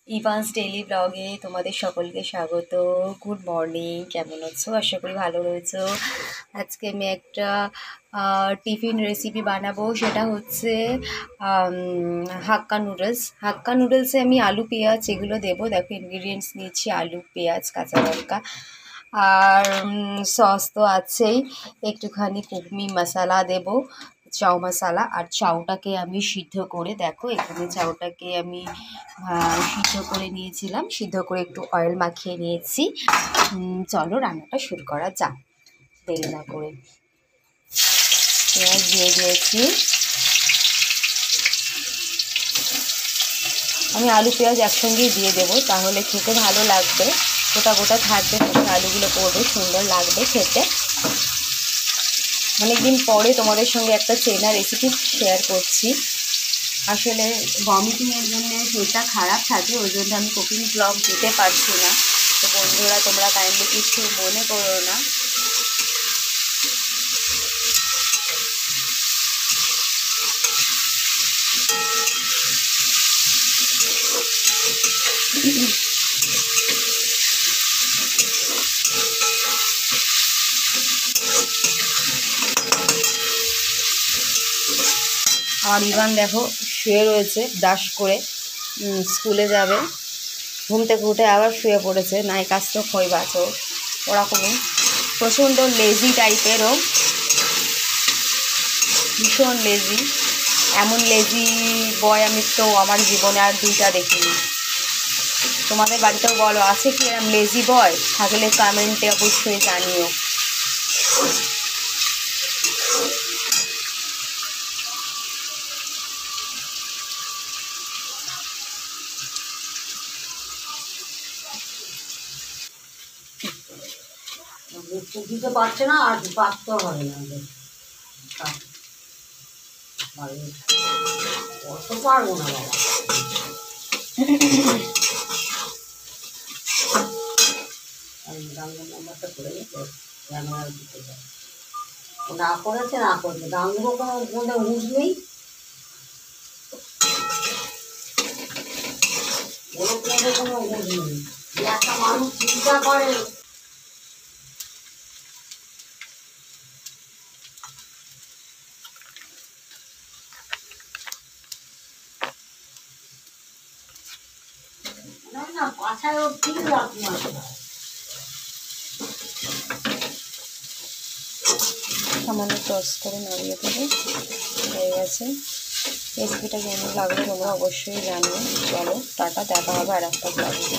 Evans daily ব্লগে তোমাদের সকলকে স্বাগত। গুড মর্নিং, কেমন আছো? আশা করি ভালো রয়েছো। আজকে আমি একটা টিফিন রেসিপি বানাবো, সেটা হচ্ছে হাক্কা নুডলস। হাক্কা নুডলসে আমি আলু পেঁয়াজ এগুলো দেবো। দেখো ইনগ্রিডিয়েন্টস নিয়েছি আলু পেঁয়াজ কাঁচা লঙ্কা আর সস তো আছেই, একটুখানি কুকমি মশলা দেবো, চাউ মশলা। আর চাউটাকে আমি সিদ্ধ করে, দেখো এখানে চাউটাকে আমি সিদ্ধ করে নিয়েছিলাম, সিদ্ধ করে একটু অয়েল মাখিয়ে নিয়েছি। চলো রান্নাটা শুরু করা যাক দেরি না করে। পেঁয়াজ দিয়ে দিয়েছি, আমি আলু পেঁয়াজ একসঙ্গেই দিয়ে দেবো, তাহলে খেতে ভালো লাগবে। গোটা গোটা থাকবে, আলুগুলো পড়বে, সুন্দর লাগবে খেতে। অনেকদিন পরে তোমাদের সঙ্গে একটা চেনা রেসিপি শেয়ার করছি। আসলে ভমিটিংয়ের জন্য পেটটা খারাপ থাকে, ওই জন্য আমি কুকিং ব্লগ দিতে পারছি না। তো বন্ধুরা তোমরা কাইন্ডলি কিছু মনে করো না। আর ইভান দেখো শুয়ে রয়েছে ব্রাশ করে, স্কুলে যাবে। ঘুম থেকে উঠে আবার শুয়ে পড়েছে, নাই কাজ তো খই বাঁচো। ওরকমই প্রচণ্ড লেজি টাইপেরও, ভীষণ লেজি। এমন লেজি বয় আমি তো আমার জীবনে আর দুইটা দেখিনি। তোমাদের বাড়িতেও বলো, আছে কি এরকম লেজি বয়? থাকলে কমেন্টে অবশ্যই জানিও। দিতে পারছে না, আর পারতে হবে না। অত পারবো না বাবা। নাম্বারটা করে ক্যামেরা দিতে যাই। না করেছে না করেছে, দামগুলো কোনো মধ্যে হুঁশ নেই। ওর মধ্যে কোনো হুঁশ নেই। একটা মানুষ চিন্তা করে না, পাছায় ওর ঠিক রাখতে হবে। সামান্য টস করে নাড়িয়ে দেবো, হয়ে গেছে। রেসিপিটা কেমন লাগলো তোমরা অবশ্যই জানিও। চলো টাটা, দেখা হবে আর একটা ব্লগে।